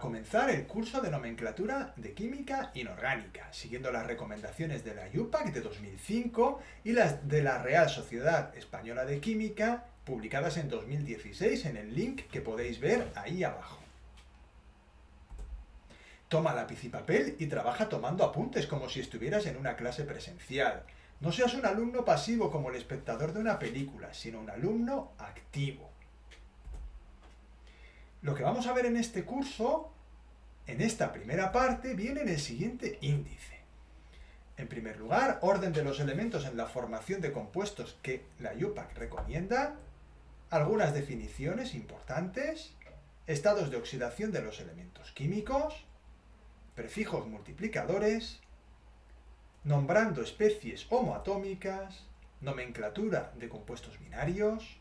a comenzar el curso de nomenclatura de química inorgánica, siguiendo las recomendaciones de la IUPAC de 2005 y las de la Real Sociedad Española de Química, publicadas en 2016 en el link que podéis ver ahí abajo. Toma lápiz y papel y trabaja tomando apuntes como si estuvieras en una clase presencial. No seas un alumno pasivo como el espectador de una película, sino un alumno activo. Lo que vamos a ver en este curso, en esta primera parte, viene en el siguiente índice. En primer lugar, orden de los elementos en la formación de compuestos que la IUPAC recomienda, algunas definiciones importantes, estados de oxidación de los elementos químicos, prefijos multiplicadores, nombrando especies homoatómicas, nomenclatura de compuestos binarios,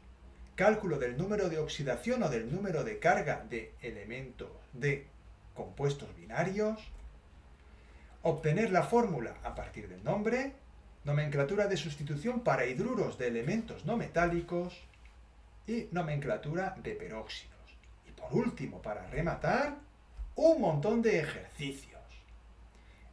cálculo del número de oxidación o del número de carga de elementos de compuestos binarios, obtener la fórmula a partir del nombre, nomenclatura de sustitución para hidruros de elementos no metálicos y nomenclatura de peróxidos. Y por último, para rematar, un montón de ejercicios.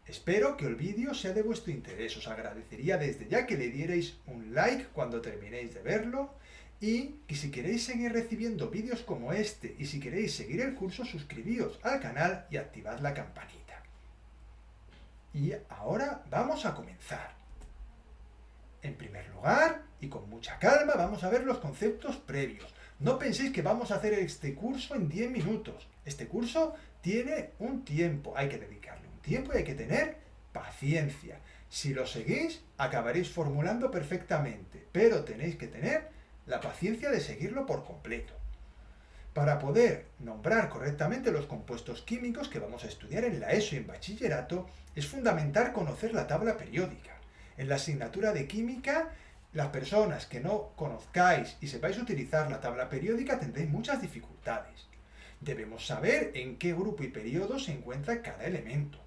Espero que el vídeo sea de vuestro interés. Os agradecería desde ya que le dierais un like cuando terminéis de verlo y que si queréis seguir recibiendo vídeos como este y si queréis seguir el curso, suscribíos al canal y activad la campanita. Y ahora vamos a comenzar. En primer lugar, y con mucha calma, vamos a ver los conceptos previos. No penséis que vamos a hacer este curso en 10 minutos. Este curso tiene un tiempo, hay que dedicarle un tiempo y hay que tener paciencia. Si lo seguís, acabaréis formulando perfectamente, pero tenéis que tener la paciencia de seguirlo por completo. Para poder nombrar correctamente los compuestos químicos que vamos a estudiar en la ESO y en bachillerato, es fundamental conocer la tabla periódica. En la asignatura de química, las personas que no conozcáis y sepáis utilizar la tabla periódica tendréis muchas dificultades. Debemos saber en qué grupo y periodo se encuentra cada elemento.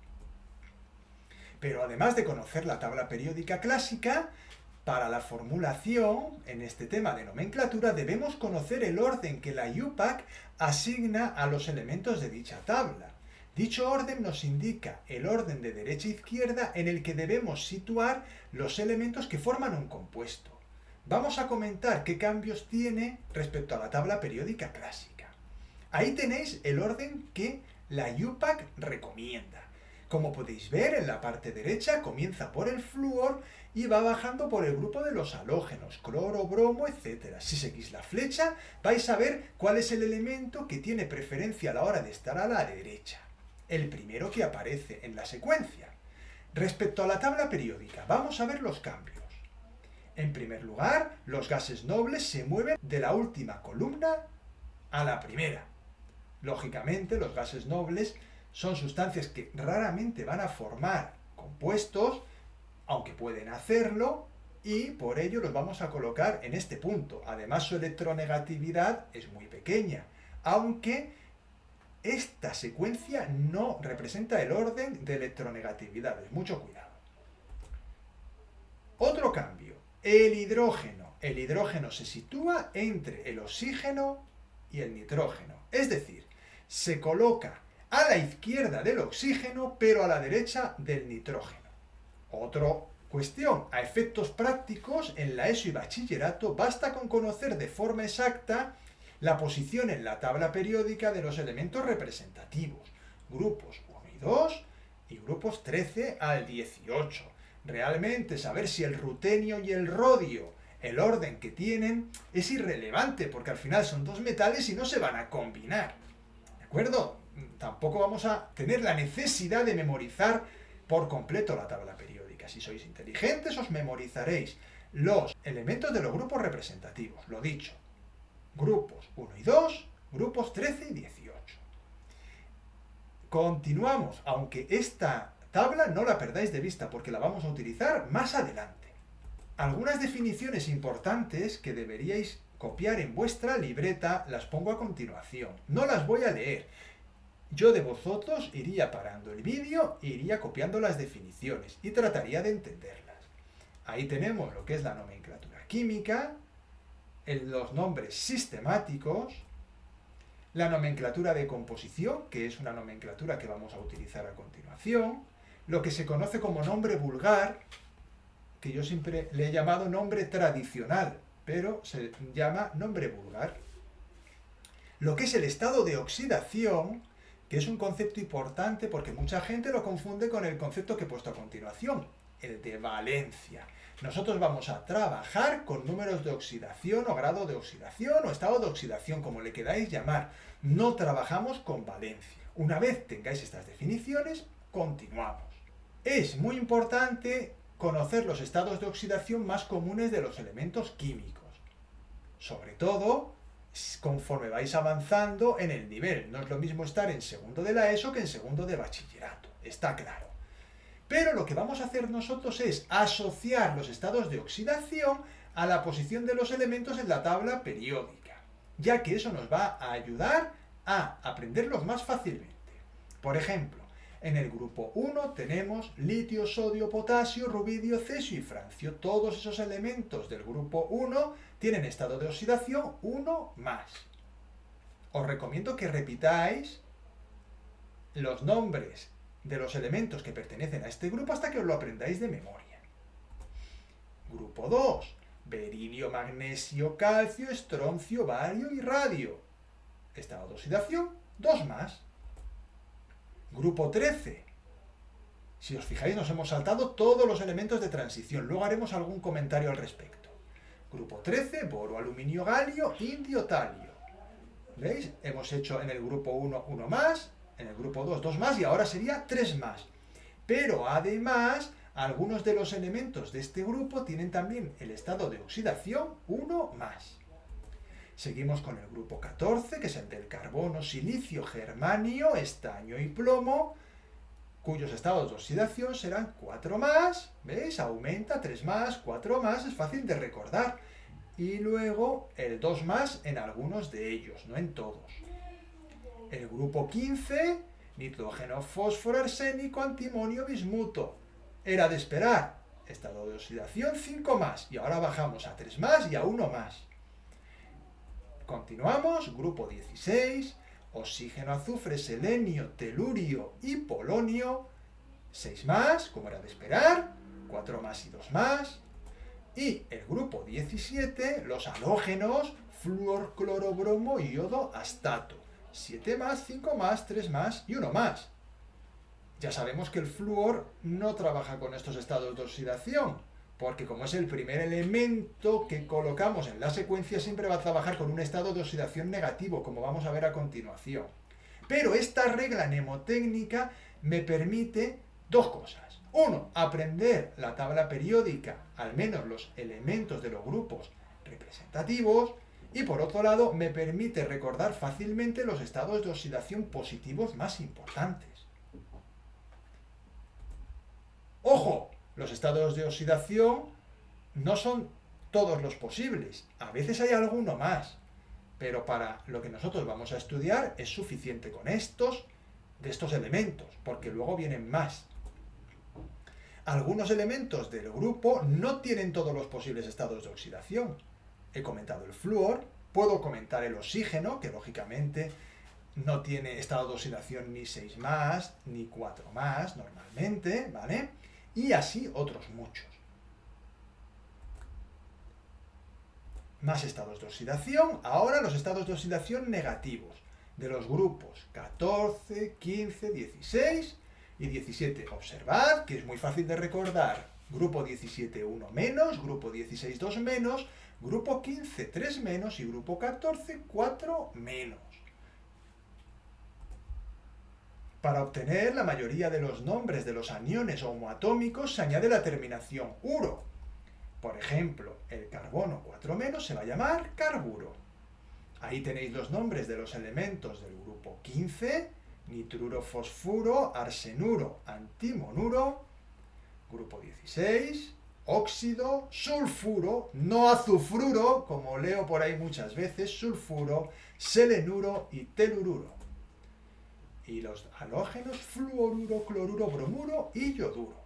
Pero además de conocer la tabla periódica clásica, para la formulación, en este tema de nomenclatura, debemos conocer el orden que la IUPAC asigna a los elementos de dicha tabla. Dicho orden nos indica el orden de derecha a izquierda en el que debemos situar los elementos que forman un compuesto. Vamos a comentar qué cambios tiene respecto a la tabla periódica clásica. Ahí tenéis el orden que la IUPAC recomienda. Como podéis ver, en la parte derecha comienza por el flúor y va bajando por el grupo de los halógenos, cloro, bromo, etc. Si seguís la flecha, vais a ver cuál es el elemento que tiene preferencia a la hora de estar a la derecha. El primero que aparece en la secuencia. Respecto a la tabla periódica, vamos a ver los cambios. En primer lugar, los gases nobles se mueven de la última columna a la primera. Lógicamente, los gases nobles son sustancias que raramente van a formar compuestos, aunque pueden hacerlo, y por ello los vamos a colocar en este punto. Además, su electronegatividad es muy pequeña, aunque esta secuencia no representa el orden de electronegatividades. Mucho cuidado. Otro cambio, el hidrógeno. El hidrógeno se sitúa entre el oxígeno y el nitrógeno. Es decir, se coloca a la izquierda del oxígeno, pero a la derecha del nitrógeno. Otra cuestión, a efectos prácticos, en la ESO y bachillerato, basta con conocer de forma exacta la posición en la tabla periódica de los elementos representativos, grupos 1 y 2 y grupos 13 al 18. Realmente saber si el rutenio y el rodio, el orden que tienen, es irrelevante, porque al final son dos metales y no se van a combinar. ¿De acuerdo? Tampoco vamos a tener la necesidad de memorizar por completo la tabla periódica. Si sois inteligentes, os memorizaréis los elementos de los grupos representativos. Lo dicho, grupos 1 y 2, grupos 13 y 18. Continuamos, aunque esta tabla no la perdáis de vista porque la vamos a utilizar más adelante. Algunas definiciones importantes que deberíais copiar en vuestra libreta las pongo a continuación. No las voy a leer. Yo de vosotros iría parando el vídeo e iría copiando las definiciones y trataría de entenderlas. Ahí tenemos lo que es la nomenclatura química, los nombres sistemáticos, la nomenclatura de composición, que es una nomenclatura que vamos a utilizar a continuación, lo que se conoce como nombre vulgar, que yo siempre le he llamado nombre tradicional, pero se llama nombre vulgar. Lo que es el estado de oxidación, que es un concepto importante porque mucha gente lo confunde con el concepto que he puesto a continuación, el de valencia. Nosotros vamos a trabajar con números de oxidación o grado de oxidación o estado de oxidación, como le queráis llamar. No trabajamos con valencia. Una vez tengáis estas definiciones, continuamos. Es muy importante conocer los estados de oxidación más comunes de los elementos químicos. Sobre todo, conforme vais avanzando en el nivel. No es lo mismo estar en segundo de la ESO que en segundo de bachillerato. Está claro. Pero lo que vamos a hacer nosotros es asociar los estados de oxidación a la posición de los elementos en la tabla periódica, ya que eso nos va a ayudar a aprenderlos más fácilmente. Por ejemplo, en el grupo 1 tenemos litio, sodio, potasio, rubidio, cesio y francio. Todos esos elementos del grupo 1 tienen estado de oxidación 1 más. Os recomiendo que repitáis los nombres de los elementos que pertenecen a este grupo hasta que os lo aprendáis de memoria. Grupo 2. Berilio, magnesio, calcio, estroncio, bario y radio. Estado de oxidación 2 más. Grupo 13. Si os fijáis, nos hemos saltado todos los elementos de transición. Luego haremos algún comentario al respecto. Grupo 13, boro, aluminio, galio, indio, talio. ¿Veis? Hemos hecho en el grupo 1, 1 más, en el grupo 2, 2 más, y ahora sería 3 más. Pero además, algunos de los elementos de este grupo tienen también el estado de oxidación 1 más. Seguimos con el grupo 14, que es el del carbono, silicio, germanio, estaño y plomo, cuyos estados de oxidación serán 4 más, ¿veis? Aumenta 3 más, 4 más, es fácil de recordar. Y luego el 2 más en algunos de ellos, no en todos. El grupo 15, nitrógeno, fósforo, arsénico, antimonio, bismuto. Era de esperar, estado de oxidación 5 más, y ahora bajamos a 3 más y a 1 más. Continuamos, grupo 16, oxígeno, azufre, selenio, telurio y polonio, 6 más, como era de esperar, 4 más y 2 más. Y el grupo 17, los halógenos, flúor, cloro, bromo, iodo, astato, 7 más, 5 más, 3 más y 1 más. Ya sabemos que el flúor no trabaja con estos estados de oxidación, porque como es el primer elemento que colocamos en la secuencia, siempre va a trabajar con un estado de oxidación negativo, como vamos a ver a continuación. Pero esta regla mnemotécnica me permite dos cosas. Uno, aprender la tabla periódica, al menos los elementos de los grupos representativos, y por otro lado, me permite recordar fácilmente los estados de oxidación positivos más importantes. ¡Ojo! Los estados de oxidación no son todos los posibles. A veces hay alguno más. Pero para lo que nosotros vamos a estudiar es suficiente con estos elementos, porque luego vienen más. Algunos elementos del grupo no tienen todos los posibles estados de oxidación. He comentado el flúor, puedo comentar el oxígeno, que lógicamente no tiene estado de oxidación ni 6 más, ni 4 más, normalmente, ¿vale? Y así otros muchos. Más estados de oxidación. Ahora los estados de oxidación negativos de los grupos 14, 15, 16 y 17. Observad que es muy fácil de recordar. Grupo 17, 1 menos, grupo 16, 2 menos, grupo 15, 3 menos y grupo 14, 4 menos. Para obtener la mayoría de los nombres de los aniones homoatómicos se añade la terminación uro. Por ejemplo, el carbono 4 menos se va a llamar carburo. Ahí tenéis los nombres de los elementos del grupo 15, nitruro, fosfuro, arsenuro, antimonuro. Grupo 16, óxido, sulfuro, no azufruro, como leo por ahí muchas veces, sulfuro, selenuro y telururo. Y los halógenos, fluoruro, cloruro, bromuro y yoduro.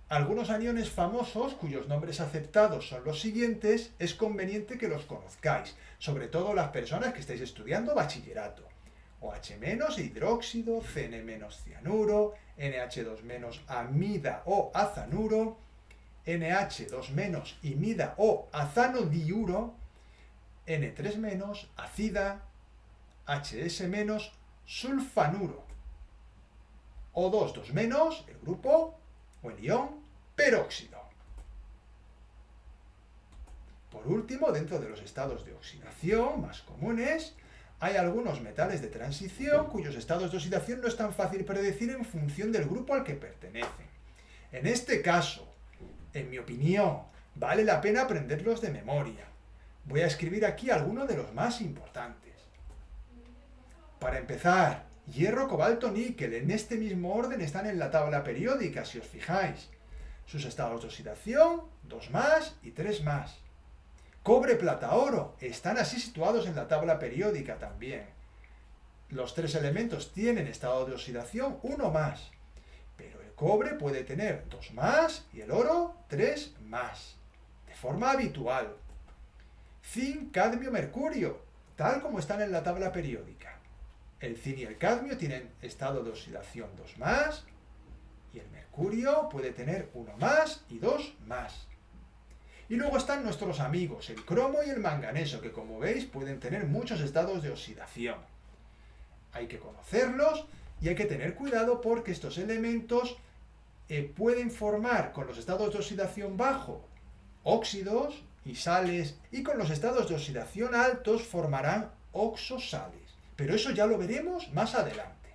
Algunos aniones famosos, cuyos nombres aceptados son los siguientes, es conveniente que los conozcáis, sobre todo las personas que estáis estudiando bachillerato. OH- hidróxido, Cn- cianuro, NH2- amida o azanuro, NH2- imida o azanodiuro, N3- acida, HS- sulfanuro. O2, el grupo o el ion peróxido. Por último, dentro de los estados de oxidación más comunes, hay algunos metales de transición cuyos estados de oxidación no es tan fácil predecir en función del grupo al que pertenecen. En este caso, en mi opinión, vale la pena aprenderlos de memoria. Voy a escribir aquí algunos de los más importantes. Para empezar, hierro, cobalto, níquel, en este mismo orden están en la tabla periódica, si os fijáis. Sus estados de oxidación, 2 más y 3 más. Cobre, plata, oro, están así situados en la tabla periódica también. Los 3 elementos tienen estado de oxidación 1 más, pero el cobre puede tener 2 más y el oro 3 más, de forma habitual. Zinc, cadmio, mercurio, tal como están en la tabla periódica. El zinc y el cadmio tienen estado de oxidación 2 más y el mercurio puede tener 1 más y 2 más. Y luego están nuestros amigos, el cromo y el manganeso, que como veis pueden tener muchos estados de oxidación. Hay que conocerlos y hay que tener cuidado porque estos elementos pueden formar con los estados de oxidación bajo óxidos y sales, y con los estados de oxidación altos formarán oxosales. Pero eso ya lo veremos más adelante.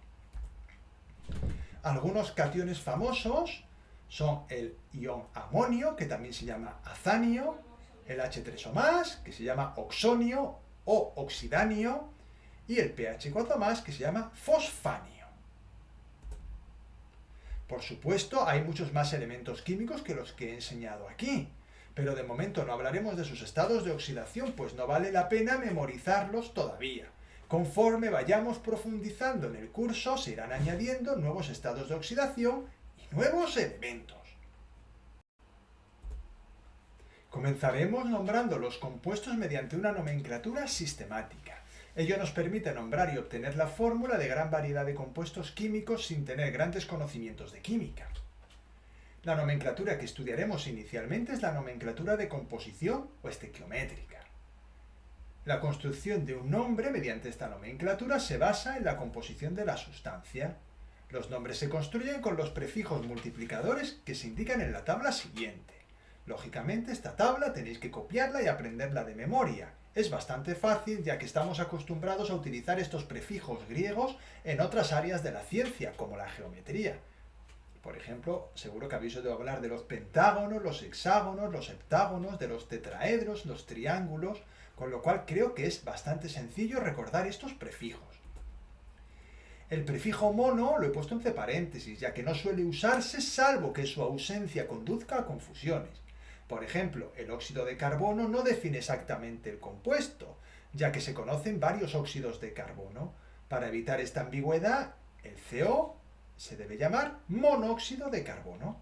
Algunos cationes famosos son el ion amonio, que también se llama azanio, el H3O+, que se llama oxonio o oxidanio, y el pH4+, que se llama fosfanio. Por supuesto, hay muchos más elementos químicos que los que he enseñado aquí, pero de momento no hablaremos de sus estados de oxidación, pues no vale la pena memorizarlos todavía. Conforme vayamos profundizando en el curso, se irán añadiendo nuevos estados de oxidación y nuevos elementos. Comenzaremos nombrando los compuestos mediante una nomenclatura sistemática. Ello nos permite nombrar y obtener la fórmula de gran variedad de compuestos químicos sin tener grandes conocimientos de química. La nomenclatura que estudiaremos inicialmente es la nomenclatura de composición o estequiométrica. La construcción de un nombre mediante esta nomenclatura se basa en la composición de la sustancia. Los nombres se construyen con los prefijos multiplicadores que se indican en la tabla siguiente. Lógicamente, esta tabla tenéis que copiarla y aprenderla de memoria. Es bastante fácil ya que estamos acostumbrados a utilizar estos prefijos griegos en otras áreas de la ciencia, como la geometría. Por ejemplo, seguro que habéis oído hablar de los pentágonos, los hexágonos, los heptágonos, de los tetraedros, los triángulos, con lo cual creo que es bastante sencillo recordar estos prefijos. El prefijo mono lo he puesto entre paréntesis, ya que no suele usarse salvo que su ausencia conduzca a confusiones. Por ejemplo, el óxido de carbono no define exactamente el compuesto, ya que se conocen varios óxidos de carbono. Para evitar esta ambigüedad, el CO se debe llamar monóxido de carbono.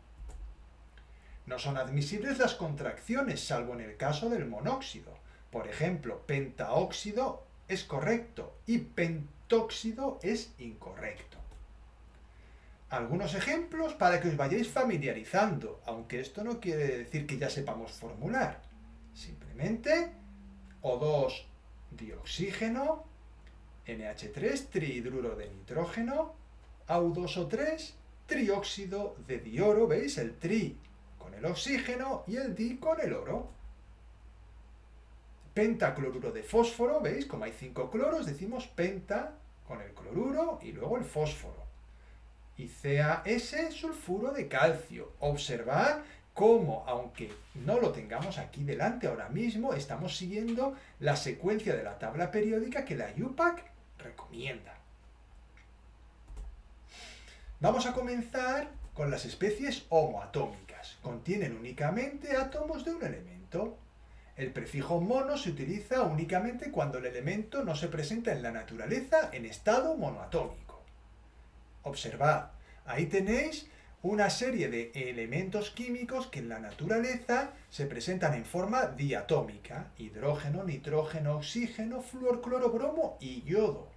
No son admisibles las contracciones, salvo en el caso del monóxido. Por ejemplo, pentaóxido es correcto y pentóxido es incorrecto. Algunos ejemplos para que os vayáis familiarizando, aunque esto no quiere decir que ya sepamos formular. Simplemente O2 dioxígeno, NH3 trihidruro de nitrógeno, AU2O3 trióxido de dioro, ¿veis? El tri con el oxígeno y el di con el oro. Pentacloruro de fósforo, ¿veis? Como hay 5 cloros, decimos penta con el cloruro y luego el fósforo. Y CaS, sulfuro de calcio. Observad cómo, aunque no lo tengamos aquí delante ahora mismo, estamos siguiendo la secuencia de la tabla periódica que la IUPAC recomienda. Vamos a comenzar con las especies homoatómicas. Contienen únicamente átomos de un elemento. El prefijo mono se utiliza únicamente cuando el elemento no se presenta en la naturaleza en estado monoatómico. Observad, ahí tenéis una serie de elementos químicos que en la naturaleza se presentan en forma diatómica: hidrógeno, nitrógeno, oxígeno, flúor, cloro, bromo y yodo.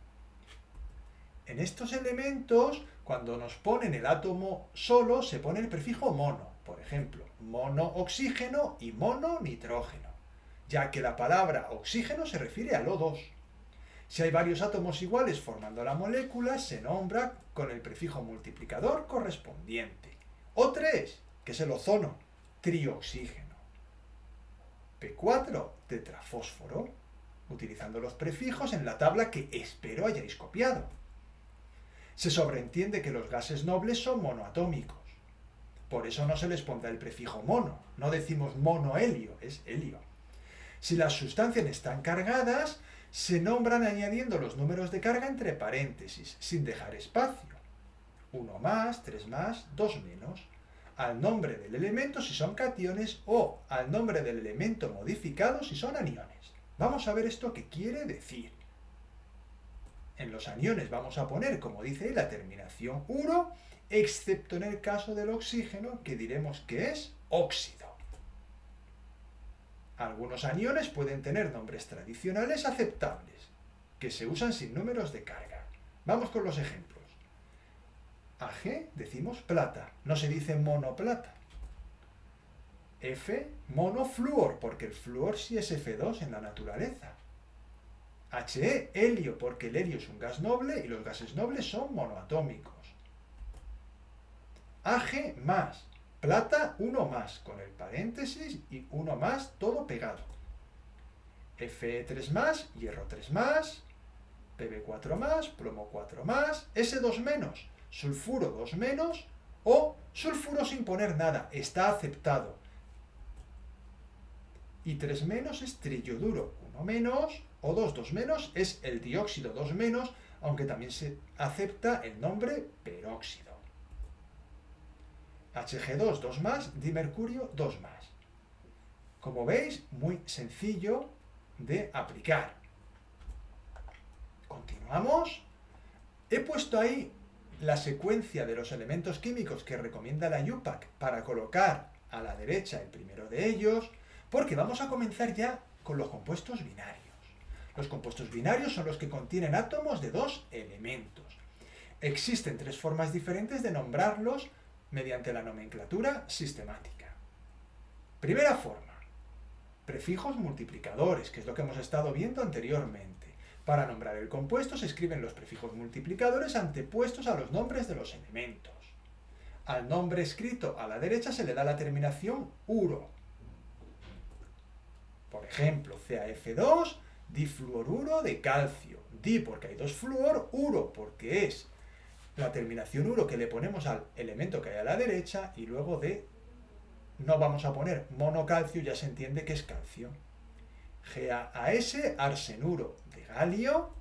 En estos elementos, cuando nos ponen el átomo solo, se pone el prefijo mono. Por ejemplo, monooxígeno y mononitrógeno, ya que la palabra oxígeno se refiere al O2. Si hay varios átomos iguales formando la molécula, se nombra con el prefijo multiplicador correspondiente. O3, que es el ozono, trioxígeno. P4, tetrafósforo, utilizando los prefijos en la tabla que espero hayáis copiado. Se sobreentiende que los gases nobles son monoatómicos. Por eso no se les pondrá el prefijo mono. No decimos monohelio, es helio. Si las sustancias están cargadas, se nombran añadiendo los números de carga entre paréntesis, sin dejar espacio. 1 más, 3 más, 2 menos. Al nombre del elemento si son cationes o al nombre del elemento modificado si son aniones. Vamos a ver esto qué quiere decir. En los aniones vamos a poner, como dice ahí, la terminación uro, excepto en el caso del oxígeno, que diremos que es óxido. Algunos aniones pueden tener nombres tradicionales aceptables, que se usan sin números de carga. Vamos con los ejemplos. Ag decimos plata, no se dice monoplata. F, monofluor, porque el flúor sí es F2 en la naturaleza. He, helio, porque el helio es un gas noble y los gases nobles son monoatómicos. Ag más, plata 1 más, con el paréntesis y 1 más, todo pegado. Fe3 más, hierro 3 más, Pb4 más, plomo 4 más, S2 menos, sulfuro 2 menos o sulfuro sin poner nada, está aceptado. Y 3 menos es trilloduro 1 menos, O2 2 menos es el dióxido 2 menos, aunque también se acepta el nombre peróxido. Hg2 2 más, dimercurio 2 más. Como veis, muy sencillo de aplicar. Continuamos. He puesto ahí la secuencia de los elementos químicos que recomienda la IUPAC para colocar a la derecha el primero de ellos, porque vamos a comenzar ya con los compuestos binarios. Los compuestos binarios son los que contienen átomos de dos elementos. Existen tres formas diferentes de nombrarlos mediante la nomenclatura sistemática. Primera forma, prefijos multiplicadores, que es lo que hemos estado viendo anteriormente. Para nombrar el compuesto se escriben los prefijos multiplicadores antepuestos a los nombres de los elementos. Al nombre escrito a la derecha se le da la terminación uro. Por ejemplo, CaF2, difluoruro de calcio. Di porque hay dos flúor, uro porque es la terminación uro que le ponemos al elemento que hay a la derecha, y luego de no vamos a poner monocalcio, ya se entiende que es calcio. GaAs, arsenuro de galio.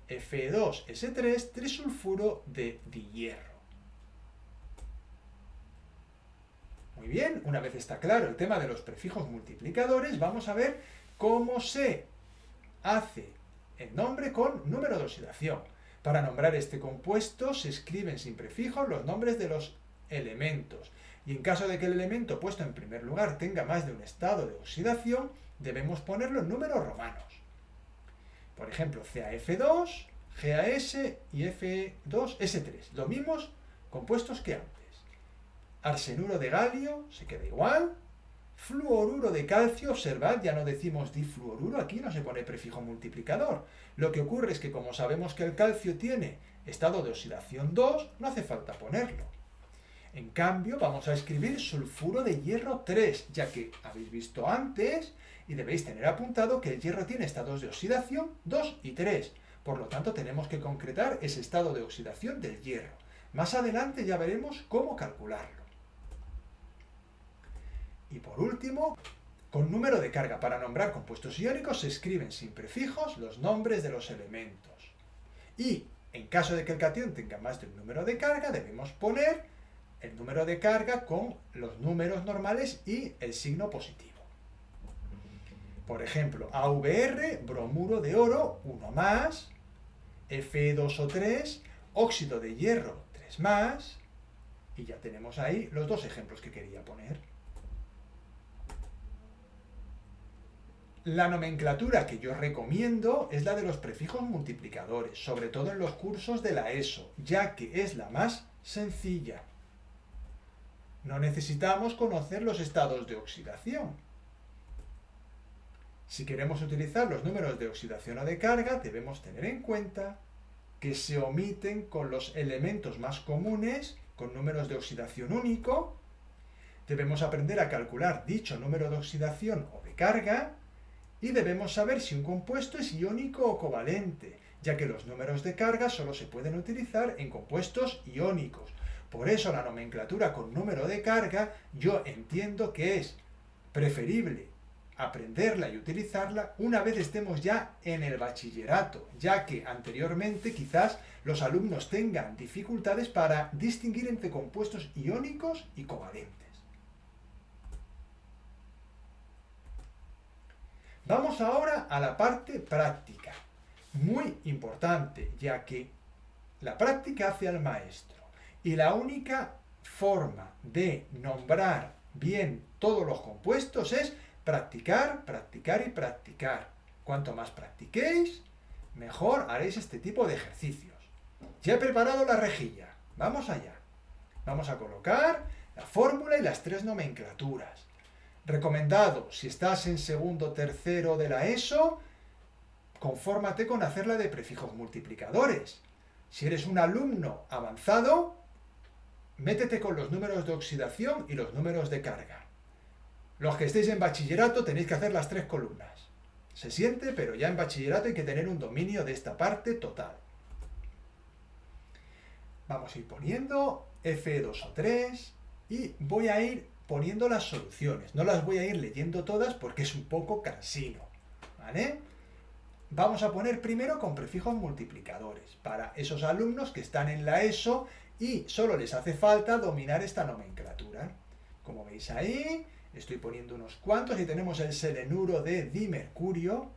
Fe2S3, trisulfuro de dihierro. Muy bien, una vez está claro el tema de los prefijos multiplicadores, vamos a ver cómo se hace el nombre con número de oxidación. Para nombrar este compuesto se escriben sin prefijos los nombres de los elementos, y en caso de que el elemento puesto en primer lugar tenga más de un estado de oxidación, debemos ponerlo en números romanos. Por ejemplo, CaF2, GaS y Fe2S3, los mismos compuestos que antes. Arsenuro de galio, se queda igual. Fluoruro de calcio, observad, ya no decimos difluoruro, aquí no se pone prefijo multiplicador. Lo que ocurre es que como sabemos que el calcio tiene estado de oxidación 2, no hace falta ponerlo. En cambio, vamos a escribir sulfuro de hierro 3, ya que habéis visto antes y debéis tener apuntado que el hierro tiene estados de oxidación 2 y 3. Por lo tanto, tenemos que concretar ese estado de oxidación del hierro. Más adelante ya veremos cómo calcularlo. Y por último, con número de carga. Para nombrar compuestos iónicos se escriben sin prefijos los nombres de los elementos. Y en caso de que el catión tenga más de un número de carga, debemos poner el número de carga con los números normales y el signo positivo. Por ejemplo, AVR, bromuro de oro, 1 más, Fe2O3, óxido de hierro, 3 más, Y ya tenemos ahí los dos ejemplos que quería poner. La nomenclatura que yo recomiendo es la de los prefijos multiplicadores, sobre todo en los cursos de la ESO, ya que es la más sencilla. No necesitamos conocer los estados de oxidación. Si queremos utilizar los números de oxidación o de carga, debemos tener en cuenta que se omiten con los elementos más comunes, con números de oxidación único. Debemos aprender a calcular dicho número de oxidación o de carga, y debemos saber si un compuesto es iónico o covalente, ya que los números de carga solo se pueden utilizar en compuestos iónicos. Por eso la nomenclatura con número de carga yo entiendo que es preferible aprenderla y utilizarla una vez estemos ya en el bachillerato, ya que anteriormente quizás los alumnos tengan dificultades para distinguir entre compuestos iónicos y covalentes. Vamos ahora a la parte práctica, muy importante, ya que la práctica hace al maestro y la única forma de nombrar bien todos los compuestos es practicar, practicar y practicar. Cuanto más practiquéis, mejor haréis este tipo de ejercicios. Ya he preparado la rejilla, vamos allá. Vamos a colocar la fórmula y las tres nomenclaturas. Recomendado, si estás en segundo o tercero de la ESO, confórmate con hacerla de prefijos multiplicadores. Si eres un alumno avanzado, métete con los números de oxidación y los números de carga. Los que estéis en bachillerato tenéis que hacer las tres columnas. Se siente, pero ya en bachillerato hay que tener un dominio de esta parte total. Vamos a ir poniendo F2 o 3 y voy a ir poniendo las soluciones. No las voy a ir leyendo todas porque es un poco cansino, ¿vale? Vamos a poner primero con prefijos multiplicadores para esos alumnos que están en la ESO y solo les hace falta dominar esta nomenclatura. Como veis ahí, estoy poniendo unos cuantos y tenemos el selenuro de dimercurio.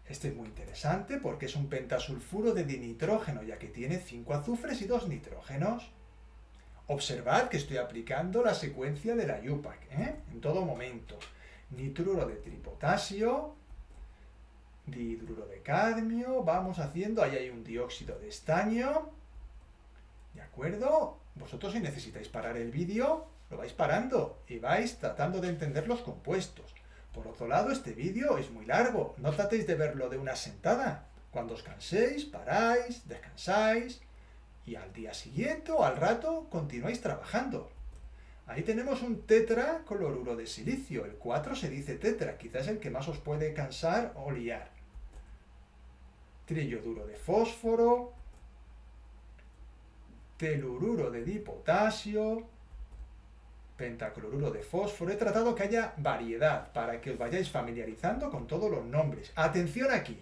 Este es muy interesante porque es un pentasulfuro de dinitrógeno, ya que tiene 5 azufres y 2 nitrógenos. Observad que estoy aplicando la secuencia de la IUPAC, en todo momento. Nitruro de tripotasio, dihidruro de cadmio, vamos haciendo, ahí hay un dióxido de estaño, ¿de acuerdo? Vosotros si necesitáis parar el vídeo, lo vais parando y vais tratando de entender los compuestos. Por otro lado, este vídeo es muy largo, no tratéis de verlo de una sentada. Cuando os canséis, paráis, descansáis y al día siguiente o al rato continuáis trabajando. Ahí tenemos un tetracloruro de silicio, el 4 se dice tetra, quizás el que más os puede cansar o liar. Triyoduro de fósforo, telururo de dipotasio, pentacloruro de fósforo. He tratado que haya variedad para que os vayáis familiarizando con todos los nombres. Atención aquí,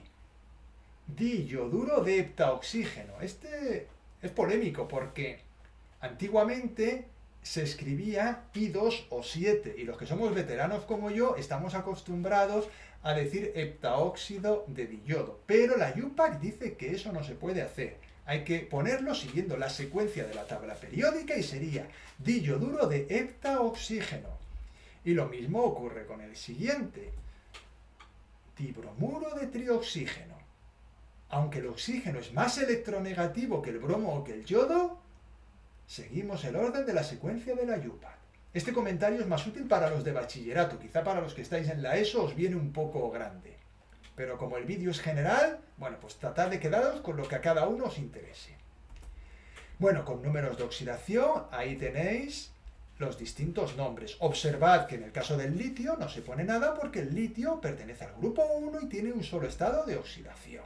diyoduro de heptaoxígeno. Este es polémico porque antiguamente se escribía I2 o 7 y los que somos veteranos como yo estamos acostumbrados a decir heptaóxido de diyodo, pero la IUPAC dice que eso no se puede hacer. Hay que ponerlo siguiendo la secuencia de la tabla periódica y sería diyoduro de heptaoxígeno. Y lo mismo ocurre con el siguiente, dibromuro de trioxígeno. Aunque el oxígeno es más electronegativo que el bromo o que el yodo, seguimos el orden de la secuencia de la IUPAC. Este comentario es más útil para los de bachillerato, quizá para los que estáis en la ESO os viene un poco grande. Pero como el vídeo es general, bueno, pues tratad de quedaros con lo que a cada uno os interese. Bueno, con números de oxidación, ahí tenéis los distintos nombres. Observad que en el caso del litio no se pone nada porque el litio pertenece al grupo 1 y tiene un solo estado de oxidación.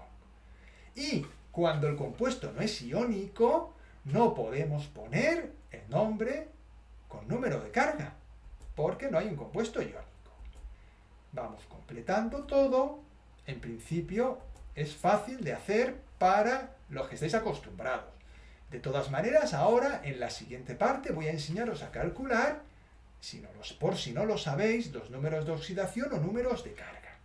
Y cuando el compuesto no es iónico, no podemos poner el nombre con número de carga, porque no hay un compuesto iónico. Vamos completando todo. En principio es fácil de hacer para los que estáis acostumbrados. De todas maneras, ahora en la siguiente parte voy a enseñaros a calcular, por si no lo sabéis, los números de oxidación o números de carga,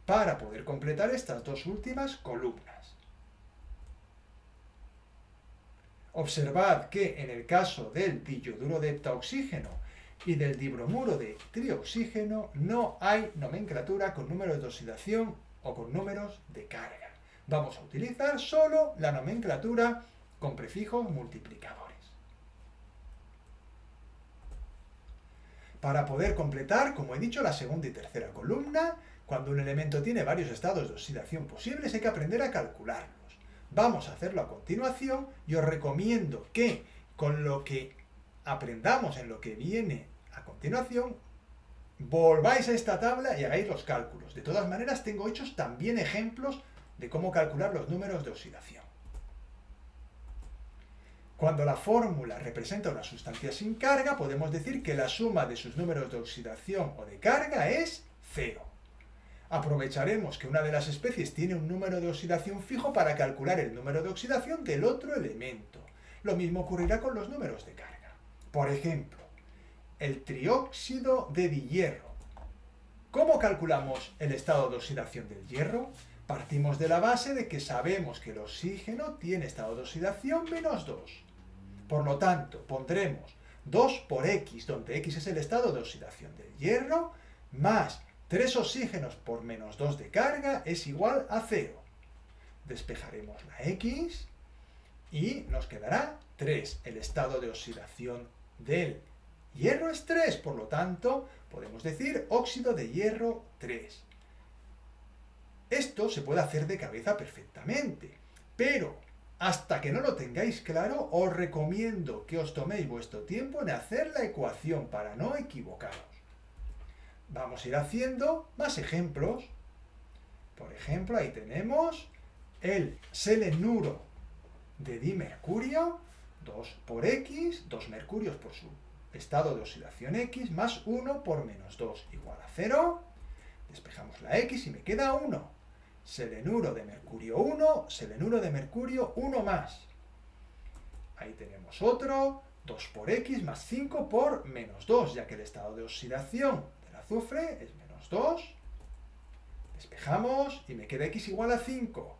para poder completar estas dos últimas columnas. Observad que en el caso del diyoduro de heptaoxígeno y del dibromuro de trioxígeno no hay nomenclatura con números de oxidación o con números de carga. Vamos a utilizar solo la nomenclatura con prefijos multiplicadores. Para poder completar, como he dicho, la segunda y tercera columna, cuando un elemento tiene varios estados de oxidación posibles hay que aprender a calcularlos. Vamos a hacerlo a continuación y os recomiendo que con lo que aprendamos en lo que viene a continuación, volváis a esta tabla y hagáis los cálculos. De todas maneras, tengo hechos también ejemplos de cómo calcular los números de oxidación. Cuando la fórmula representa una sustancia sin carga, podemos decir que la suma de sus números de oxidación o de carga es 0. Aprovecharemos que una de las especies tiene un número de oxidación fijo para calcular el número de oxidación del otro elemento. Lo mismo ocurrirá con los números de carga. Por ejemplo, el trióxido de dihierro. ¿Cómo calculamos el estado de oxidación del hierro? Partimos de la base de que sabemos que el oxígeno tiene estado de oxidación -2. Por lo tanto, pondremos 2 por X, donde X es el estado de oxidación del hierro, más 3 oxígenos por -2 de carga es igual a 0. Despejaremos la X y nos quedará 3. El estado de oxidación del hierro es 3, por lo tanto, podemos decir óxido de hierro 3. Esto se puede hacer de cabeza perfectamente, pero hasta que no lo tengáis claro, os recomiendo que os toméis vuestro tiempo en hacer la ecuación para no equivocaros. Vamos a ir haciendo más ejemplos. Por ejemplo, ahí tenemos el selenuro de dimercurio, 2 por X, 2 mercurios por su estado de oxidación X, más 1 por -2 igual a 0. Despejamos la X y me queda 1. Selenuro de mercurio 1, selenuro de mercurio 1 más. Ahí tenemos otro, 2 por X más 5 por -2, ya que el estado de oxidación del azufre es -2. Despejamos y me queda X igual a 5.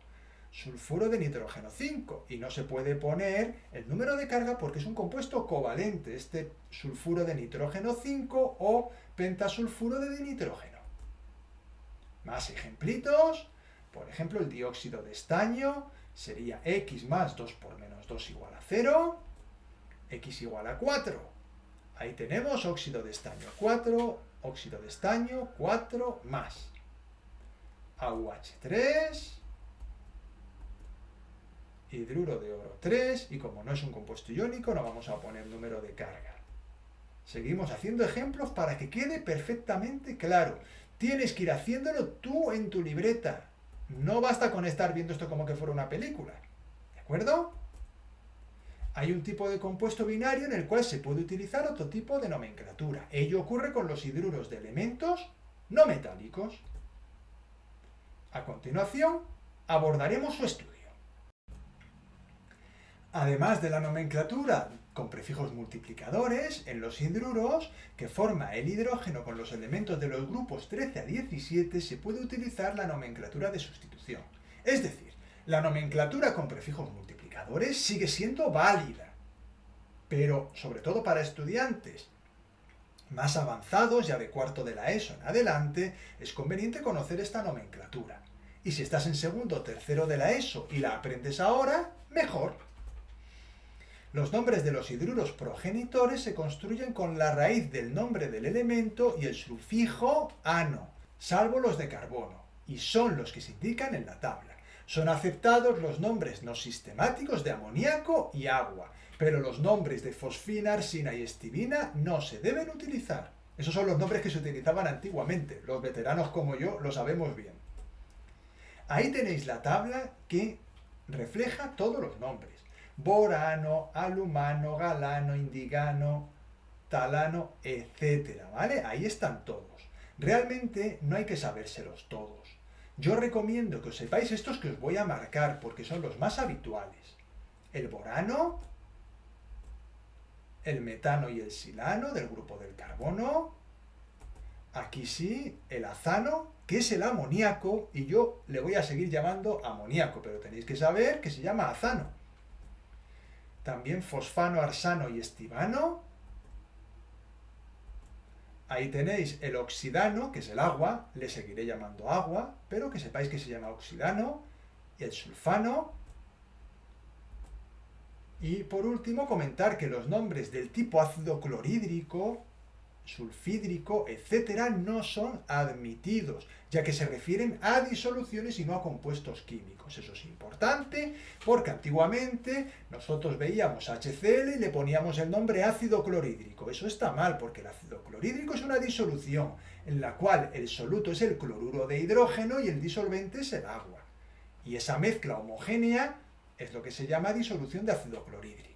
Sulfuro de nitrógeno 5. Y no se puede poner el número de carga porque es un compuesto covalente, este sulfuro de nitrógeno 5 o pentasulfuro de dinitrógeno. Más ejemplitos. Por ejemplo, el dióxido de estaño sería X más 2 por -2 igual a 0, X igual a 4. Ahí tenemos óxido de estaño 4, óxido de estaño 4 más. AuH3, hidruro de oro 3, y como no es un compuesto iónico, no vamos a poner número de carga. Seguimos haciendo ejemplos para que quede perfectamente claro. Tienes que ir haciéndolo tú en tu libreta. No basta con estar viendo esto como que fuera una película, ¿de acuerdo? Hay un tipo de compuesto binario en el cual se puede utilizar otro tipo de nomenclatura. Ello ocurre con los hidruros de elementos no metálicos. A continuación, abordaremos su estudio. Además de la nomenclatura con prefijos multiplicadores, en los hidruros, que forma el hidrógeno con los elementos de los grupos 13 a 17, se puede utilizar la nomenclatura de sustitución. Es decir, la nomenclatura con prefijos multiplicadores sigue siendo válida, pero sobre todo para estudiantes más avanzados, ya de cuarto de la ESO en adelante, es conveniente conocer esta nomenclatura. Y si estás en segundo o tercero de la ESO y la aprendes ahora, mejor. Los nombres de los hidruros progenitores se construyen con la raíz del nombre del elemento y el sufijo ano, salvo los de carbono, y son los que se indican en la tabla. Son aceptados los nombres no sistemáticos de amoníaco y agua, pero los nombres de fosfina, arsina y estibina no se deben utilizar. Esos son los nombres que se utilizaban antiguamente. Los veteranos como yo lo sabemos bien. Ahí tenéis la tabla que refleja todos los nombres. Borano, alumano, galano, indigano, talano, etcétera, ¿vale? Ahí están todos. Realmente no hay que sabérselos todos. Yo recomiendo que os sepáis estos que os voy a marcar porque son los más habituales. El borano, el metano y el silano del grupo del carbono. Aquí sí, el azano, que es el amoníaco, y yo le voy a seguir llamando amoníaco, pero tenéis que saber que se llama azano. también fosfano, arsano y estivano. Ahí tenéis el oxidano, que es el agua, le seguiré llamando agua, pero que sepáis que se llama oxidano, y el sulfano. Y por último comentar que los nombres del tipo ácido clorhídrico, sulfídrico, etcétera, no son admitidos, ya que se refieren a disoluciones y no a compuestos químicos. Eso es importante porque antiguamente nosotros veíamos HCl y le poníamos el nombre ácido clorhídrico. Eso está mal porque el ácido clorhídrico es una disolución en la cual el soluto es el cloruro de hidrógeno y el disolvente es el agua. Y esa mezcla homogénea es lo que se llama disolución de ácido clorhídrico.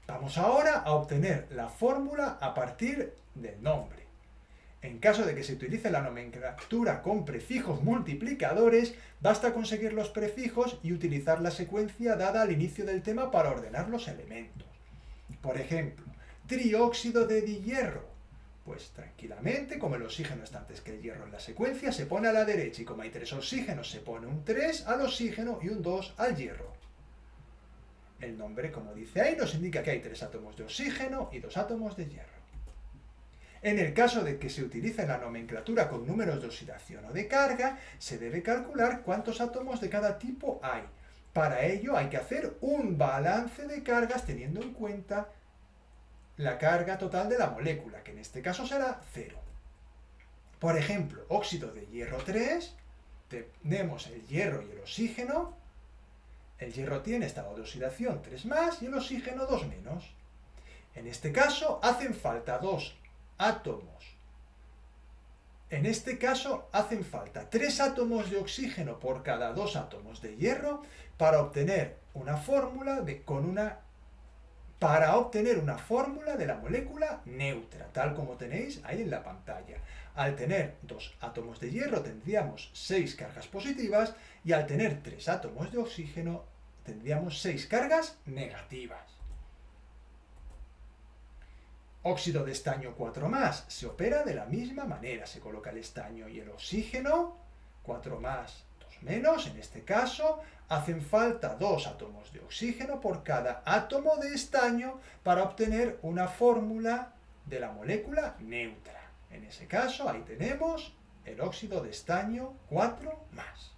Vamos ahora a obtener la fórmula a partir del nombre. En caso de que se utilice la nomenclatura con prefijos multiplicadores, basta conseguir los prefijos y utilizar la secuencia dada al inicio del tema para ordenar los elementos. Por ejemplo, trióxido de dihierro. Pues tranquilamente, como el oxígeno está antes que el hierro en la secuencia, se pone a la derecha y como hay 3 oxígenos, se pone un 3 al oxígeno y un 2 al hierro. El nombre, como dice ahí, nos indica que hay 3 átomos de oxígeno y 2 átomos de hierro. En el caso de que se utilice la nomenclatura con números de oxidación o de carga, se debe calcular cuántos átomos de cada tipo hay. Para ello hay que hacer un balance de cargas teniendo en cuenta la carga total de la molécula, que en este caso será 0. Por ejemplo, óxido de hierro 3, tenemos el hierro y el oxígeno. El hierro tiene estado de oxidación 3 más y el oxígeno 2 menos. En este caso hacen falta 2 átomos. En este caso hacen falta 3 átomos de oxígeno por cada 2 átomos de hierro para obtener una fórmula de la molécula neutra, tal como tenéis ahí en la pantalla. Al tener 2 átomos de hierro tendríamos 6 cargas positivas y al tener 3 átomos de oxígeno tendríamos 6 cargas negativas. Óxido de estaño 4 más, se opera de la misma manera, se coloca el estaño y el oxígeno, 4 más, 2 menos, en este caso hacen falta 2 átomos de oxígeno por cada átomo de estaño para obtener una fórmula de la molécula neutra. En ese caso, ahí tenemos el óxido de estaño 4 más.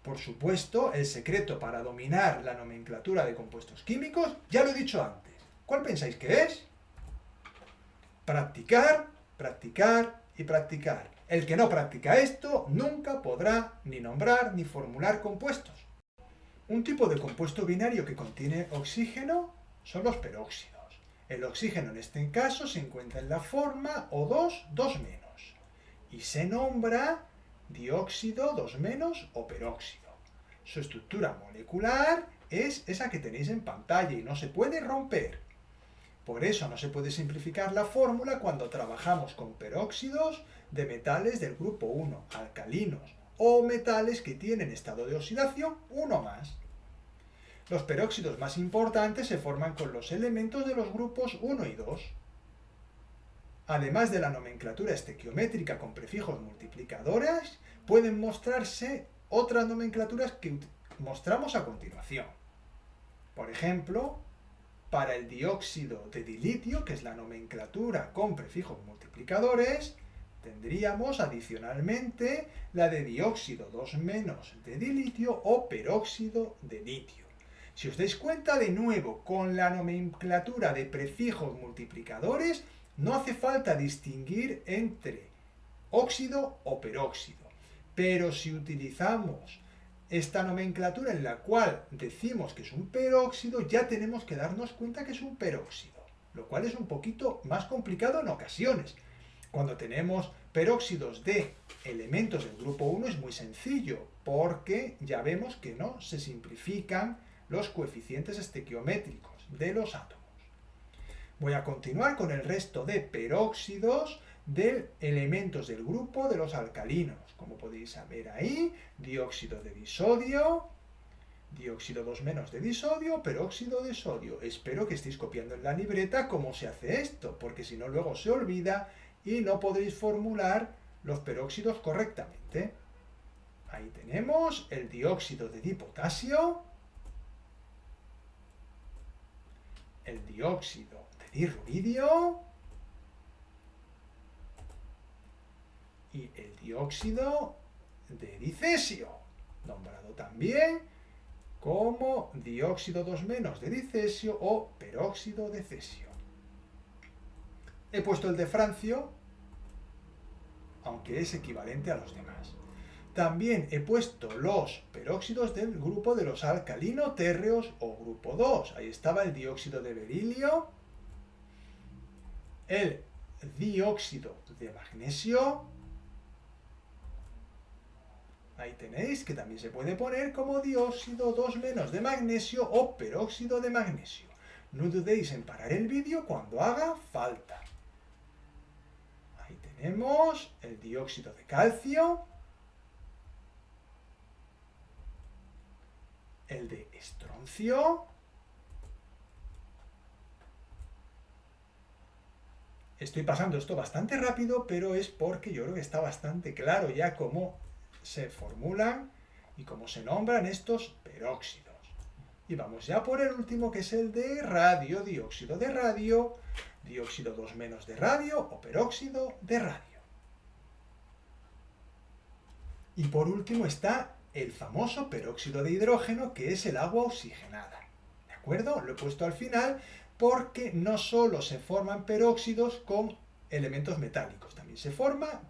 Por supuesto, el secreto para dominar la nomenclatura de compuestos químicos, ya lo he dicho antes. ¿Cuál pensáis que es? Practicar, practicar y practicar. El que no practica esto nunca podrá ni nombrar ni formular compuestos. Un tipo de compuesto binario que contiene oxígeno son los peróxidos. El oxígeno en este caso se encuentra en la forma O2, 2 menos. Y se nombra dióxido 2 menos o peróxido. Su estructura molecular es esa que tenéis en pantalla y no se puede romper. Por eso no se puede simplificar la fórmula cuando trabajamos con peróxidos de metales del grupo 1, alcalinos, o metales que tienen estado de oxidación 1 más. Los peróxidos más importantes se forman con los elementos de los grupos 1 y 2. Además de la nomenclatura estequiométrica con prefijos multiplicadores, pueden mostrarse otras nomenclaturas que mostramos a continuación. Por ejemplo, para el dióxido de dilitio, que es la nomenclatura con prefijos multiplicadores, tendríamos adicionalmente la de dióxido 2 menos de dilitio o peróxido de litio. Si os dais cuenta de nuevo, con la nomenclatura de prefijos multiplicadores, no hace falta distinguir entre óxido o peróxido. Pero si utilizamos esta nomenclatura en la cual decimos que es un peróxido, ya tenemos que darnos cuenta que es un peróxido, lo cual es un poquito más complicado en ocasiones. Cuando tenemos peróxidos de elementos del grupo 1 es muy sencillo, porque ya vemos que no se simplifican los coeficientes estequiométricos de los átomos. Voy a continuar con el resto de peróxidos de elementos del grupo de los alcalinos. Como podéis ver ahí, dióxido de disodio, dióxido 2 menos de disodio, peróxido de sodio. Espero que estéis copiando en la libreta cómo se hace esto, porque si no luego se olvida y no podréis formular los peróxidos correctamente. Ahí tenemos el dióxido de dipotasio, el dióxido de dirrubidio y el dióxido de dicesio, nombrado también como dióxido 2- de dicesio o peróxido de cesio. He puesto el de francio, aunque es equivalente a los demás. También he puesto los peróxidos del grupo de los alcalino-térreos o grupo 2. Ahí estaba el dióxido de berilio, el dióxido de magnesio. Ahí tenéis que también se puede poner como dióxido 2- de magnesio o peróxido de magnesio. No dudéis en parar el vídeo cuando haga falta. Ahí tenemos el dióxido de calcio, el de estroncio, estoy pasando esto bastante rápido, pero es porque yo creo que está bastante claro ya cómo se formulan y cómo se nombran estos peróxidos. Y vamos ya por el último, que es el de radio, dióxido de radio, dióxido 2- de radio o peróxido de radio. Y por último está el famoso peróxido de hidrógeno, que es el agua oxigenada. ¿De acuerdo? Lo he puesto al final porque no solo se forman peróxidos con elementos metálicos, también se forma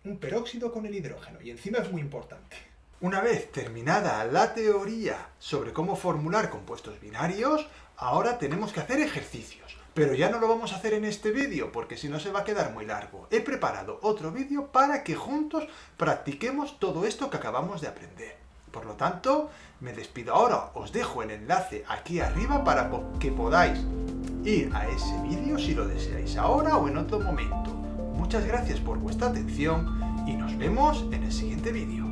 un peróxido con el hidrógeno, y encima es muy importante. Una vez terminada la teoría sobre cómo formular compuestos binarios, ahora tenemos que hacer ejercicios. Pero ya no lo vamos a hacer en este vídeo, porque si no se va a quedar muy largo. He preparado otro vídeo para que juntos practiquemos todo esto que acabamos de aprender. Por lo tanto, me despido ahora. Os dejo el enlace aquí arriba para que podáis ir a ese vídeo si lo deseáis ahora o en otro momento. Muchas gracias por vuestra atención y nos vemos en el siguiente vídeo.